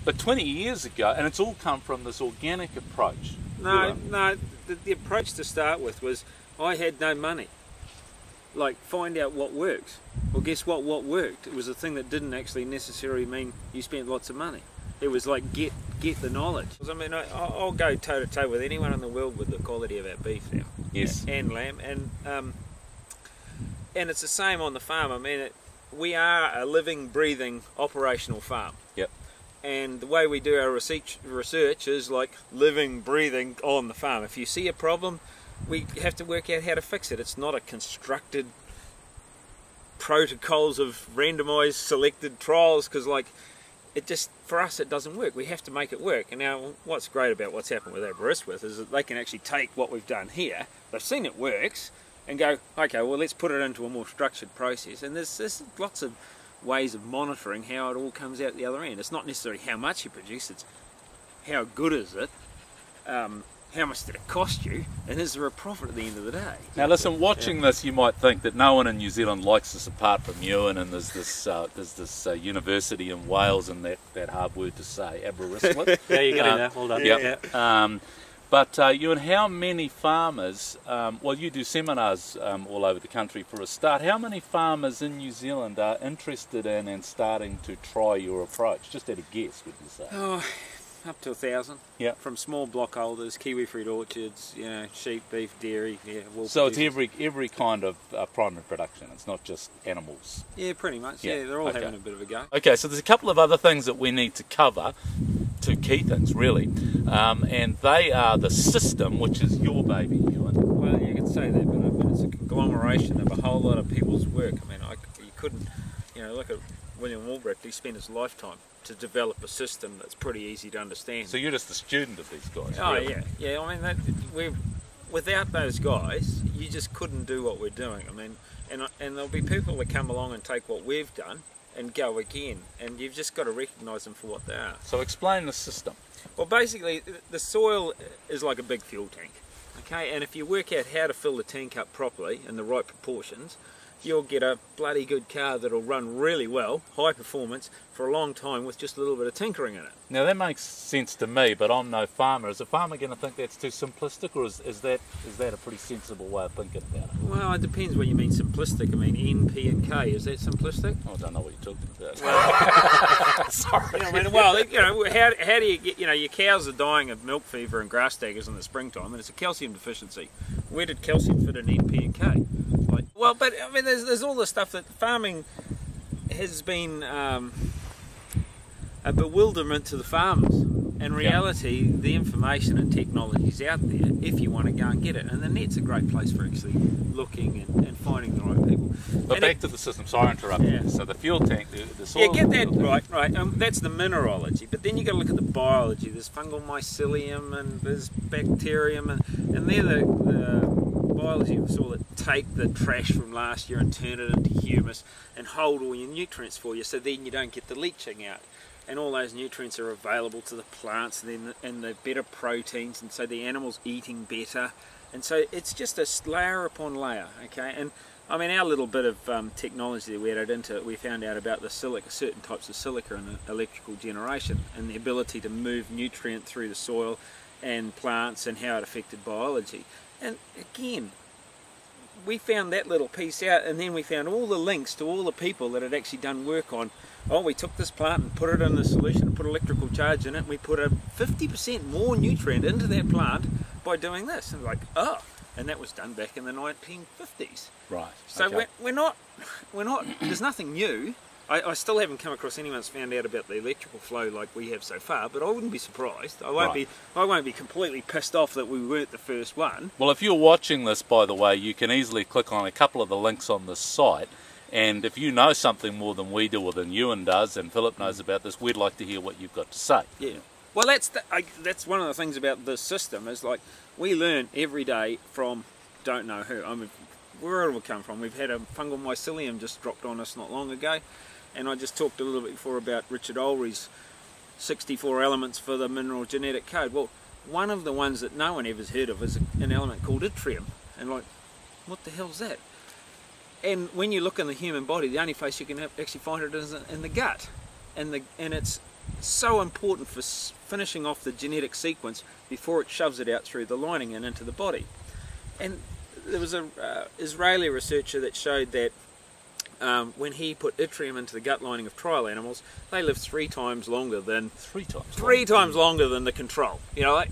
But 20 years ago, and it's all come from this organic approach. No, the approach to start with was I had no money. Like, find out what works. Well, guess what? What worked? It was a thing that didn't actually necessarily mean you spent lots of money. It was like, get the knowledge. I mean, I'll go toe to toe with anyone in the world with the quality of our beef now. Yes. And lamb. And it's the same on the farm. I mean, we are a living, breathing, operational farm. Yep. And the way we do our research is like living, breathing on the farm. If you see a problem, we have to work out how to fix it. It's not a constructed protocols of randomized selected trials, because like it just, for us, it doesn't work. We have to make it work. And now what's great about what's happened with Aberystwyth is that they can actually take what we've done here, they've seen it works, and go, okay, well, let's put it into a more structured process. And there's lots of ways of monitoring how it all comes out the other end. It's not necessarily how much you produce, it's how good is it, how much did it cost you, and is there a profit at the end of the day? Now listen, watching this, you might think that no one in New Zealand likes us apart from Ewan, and there's this university in Wales, and that hard word to say, Aberystwyth. Yeah, you got it now. Well done. Yep. But Ewan, how many farmers, well, you do seminars all over the country for a start, how many farmers in New Zealand are interested in and starting to try your approach? Just at a guess, would you say? Oh, up to 1,000. Yeah. From small block holders, kiwi fruit orchards, you know, sheep, beef, dairy, wool. So it's producers. every kind of primary production. It's not just animals. Yeah, pretty much. Yeah, Yeah, they're all okay. having a bit of a go. Okay, so there's a couple of other things that we need to cover, two key things really, and they are the system, which is your baby, Ewan. Well, you could say that, but I mean, it's a conglomeration of a whole lot of people's work. I mean, you couldn't, you know, look at William Albrecht. He spent his lifetime to develop a system that's pretty easy to understand. So you're just a student of these guys. Oh really. yeah. I mean, without those guys, you just couldn't do what we're doing. I mean, and there'll be people that come along and take what we've done and go again, and you've just got to recognise them for what they are. So explain the system. Well, basically, the soil is like a big fuel tank, okay? And if you work out how to fill the tank up properly in the right proportions, you'll get a bloody good car that'll run really well, high performance, for a long time with just a little bit of tinkering in it. Now that makes sense to me, but I'm no farmer. Is a farmer going to think that's too simplistic, or is that a pretty sensible way of thinking about it? Well, it depends what you mean simplistic. I mean N, P and K, is that simplistic? I don't know what you're talking about. Well, sorry. You know, I mean, well, you know, how do you get, you know, your cows are dying of milk fever and grass staggers in the springtime, and it's a calcium deficiency. Where did calcium fit in N, P and K? Like, well, but I mean, there's all the stuff that farming has been a bewilderment to the farmers. In reality, the information and technology is out there if you want to go and get it. And the net's a great place for actually looking and finding the right people. But and back to the system, sorry to interrupt you. Yeah. So the fuel tank, the soil... Yeah, get that right. That's the mineralogy. But then you've got to look at the biology. There's fungal mycelium and there's bacterium, and they're the biology of the soil that take the trash from last year and turn it into humus and hold all your nutrients for you, so then you don't get the leaching out. And all those nutrients are available to the plants, and the better proteins, and so the animal's eating better. And so it's just a layer upon layer, okay? And I mean, our little bit of technology that we added into it, we found out about the silica, certain types of silica in the electrical generation, and the ability to move nutrient through the soil and plants, and how it affected biology. And again, we found that little piece out, and then we found all the links to all the people that had actually done work on, oh, we took this plant and put it in the solution and put electrical charge in it, and we put a 50% more nutrient into that plant by doing this. And like, oh, and that was done back in the 1950s. Right. So okay. we're not, there's nothing new. I still haven't come across anyone that's found out about the electrical flow like we have so far, but I wouldn't be surprised. I won't be completely pissed off that we weren't the first one. Well, if you're watching this, by the way, you can easily click on a couple of the links on this site, and if you know something more than we do, or than Ewan does, and Philip knows about this, we'd like to hear what you've got to say. Yeah. Well, that's one of the things about this system, is like, we learn every day from don't know who. I mean, wherever it come from. We've had a fungal mycelium just dropped on us not long ago. And I just talked a little bit before about Richard Olry's 64 elements for the mineral genetic code. Well, one of the ones that no one ever's heard of is an element called yttrium. And like, what the hell's that? And when you look in the human body, the only place you can actually find it is in the gut. And it's so important for finishing off the genetic sequence before it shoves it out through the lining and into the body. And there was an Israeli researcher that showed that when he put yttrium into the gut lining of trial animals, they lived 3 times longer than three times longer than the control. You know,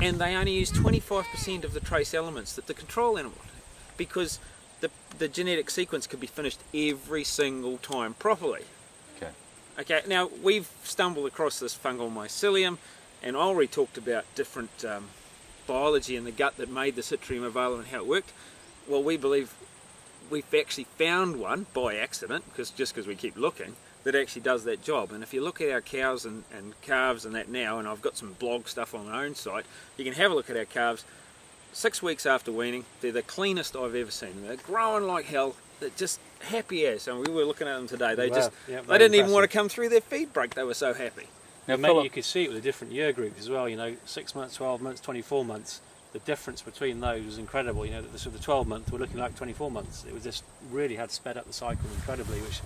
and they only used 25% of the trace elements that the control animal had, because the genetic sequence could be finished every single time properly. Okay. Now we've stumbled across this fungal mycelium, and I already talked about different biology in the gut that made this yttrium available and how it worked. Well, we believe we've actually found one by accident, just because we keep looking, that actually does that job. And if you look at our cows and calves and that now, and I've got some blog stuff on my own site, you can have a look at our calves. 6 weeks after weaning, they're the cleanest I've ever seen. They're growing like hell. They're just happy as. And we were looking at them today. They they didn't even want to come through their feed break. They were so happy. Now, mate, you could see it with the different year groups as well. You know, 6 months, 12 months, 24 months. The difference between those was incredible. You know, the 12 month were looking like 24 months. It was just really had sped up the cycle incredibly, which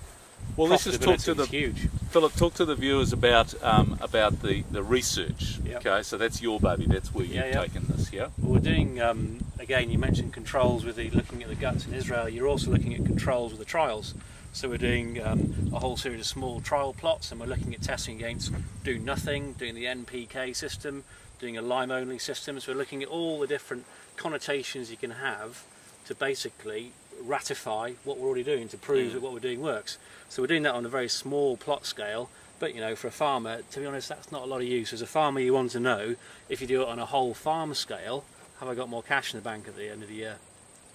well, let's just talk to huge. Philip, talk to the viewers about the research. Yep. Okay, so that's your baby. That's where you've taken this. Yeah. Well, we're doing again. You mentioned controls with looking at the guts in Israel. You're also looking at controls with the trials. So we're doing a whole series of small trial plots, and we're looking at testing against do nothing, doing the NPK system, doing a lime only system. So we're looking at all the different connotations you can have to basically ratify what we're already doing, to prove that what we're doing works. So we're doing that on a very small plot scale, but you know, for a farmer, to be honest, that's not a lot of use. As a farmer, you want to know, if you do it on a whole farm scale, have I got more cash in the bank at the end of the year?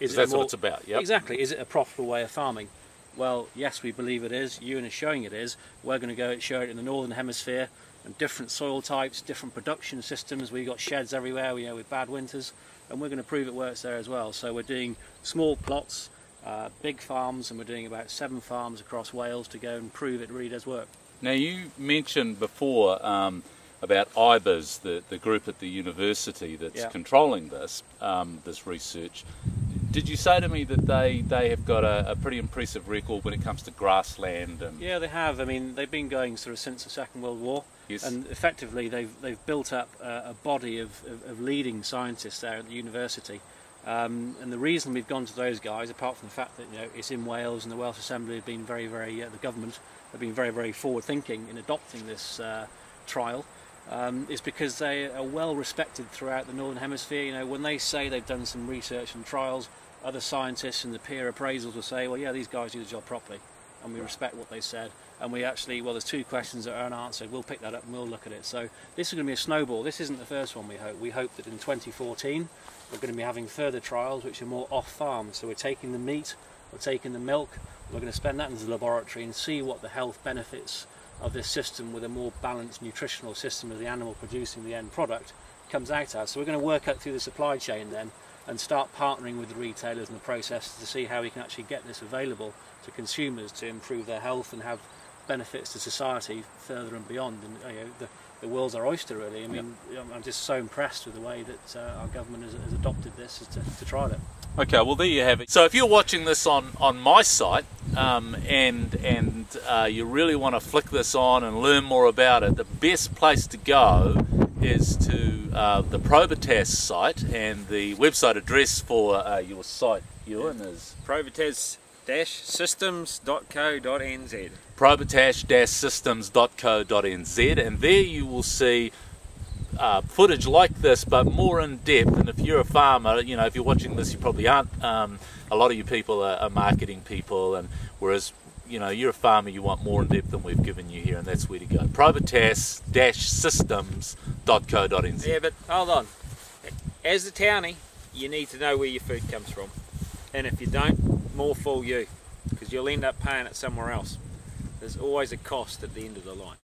That's what it's about. Yep. Exactly. Is it a profitable way of farming? Well, yes, we believe it is. Ewan is showing it is. We're going to go and show it in the Northern Hemisphere, and different soil types, different production systems. We've got sheds everywhere, you know, with bad winters, and we're going to prove it works there as well. So we're doing small plots, big farms, and we're doing about 7 farms across Wales to go and prove it really does work. Now, you mentioned before about IBIS, the group at the university that's controlling this research. Did you say to me that they have got a pretty impressive record when it comes to grassland? And yeah, they have. I mean, they've been going sort of since the Second World War. Yes. And effectively they've built up a body of leading scientists there at the university. And the reason we've gone to those guys, apart from the fact that, you know, it's in Wales and the Welsh Assembly have been very, the government have been very, very forward-thinking in adopting this trial, is because they are well respected throughout the Northern Hemisphere. You know, when they say they've done some research and trials, other scientists and the peer appraisals will say, well, yeah, these guys do the job properly, and we respect what they said. And we actually, well, there's 2 questions that are unanswered. We'll pick that up and we'll look at it. So this is going to be a snowball. This isn't the first one, we hope. We hope that in 2014 we're going to be having further trials which are more off-farm. So we're taking the meat, we're taking the milk, we're going to spend that into the laboratory and see what the health benefits of this system with a more balanced nutritional system of the animal producing the end product comes out as. So we're going to work out through the supply chain then and start partnering with the retailers and the processors to see how we can actually get this available to consumers to improve their health and have benefits to society further and beyond. And you know, the world's our oyster, really. I mean, I'm just so impressed with the way that our government has adopted this to trial it. Okay, well, there you have it. So if you're watching this on my site and you really want to flick this on and learn more about it, the best place to go is to the Probitas site, and the website address for your site, Ewan, is Probitas-systems.co.nz. Probitas-systems.co.nz, and there you will see footage like this, but more in depth. And if you're a farmer, you know, if you're watching this, you probably aren't. A lot of you people are marketing people, and whereas, you know, you're a farmer, you want more in depth than we've given you here, and that's where to go. Probitas-systems.co.nz. Yeah, but hold on. As a townie, you need to know where your food comes from, and if you don't, more fool you, because you'll end up paying it somewhere else. There's always a cost at the end of the line.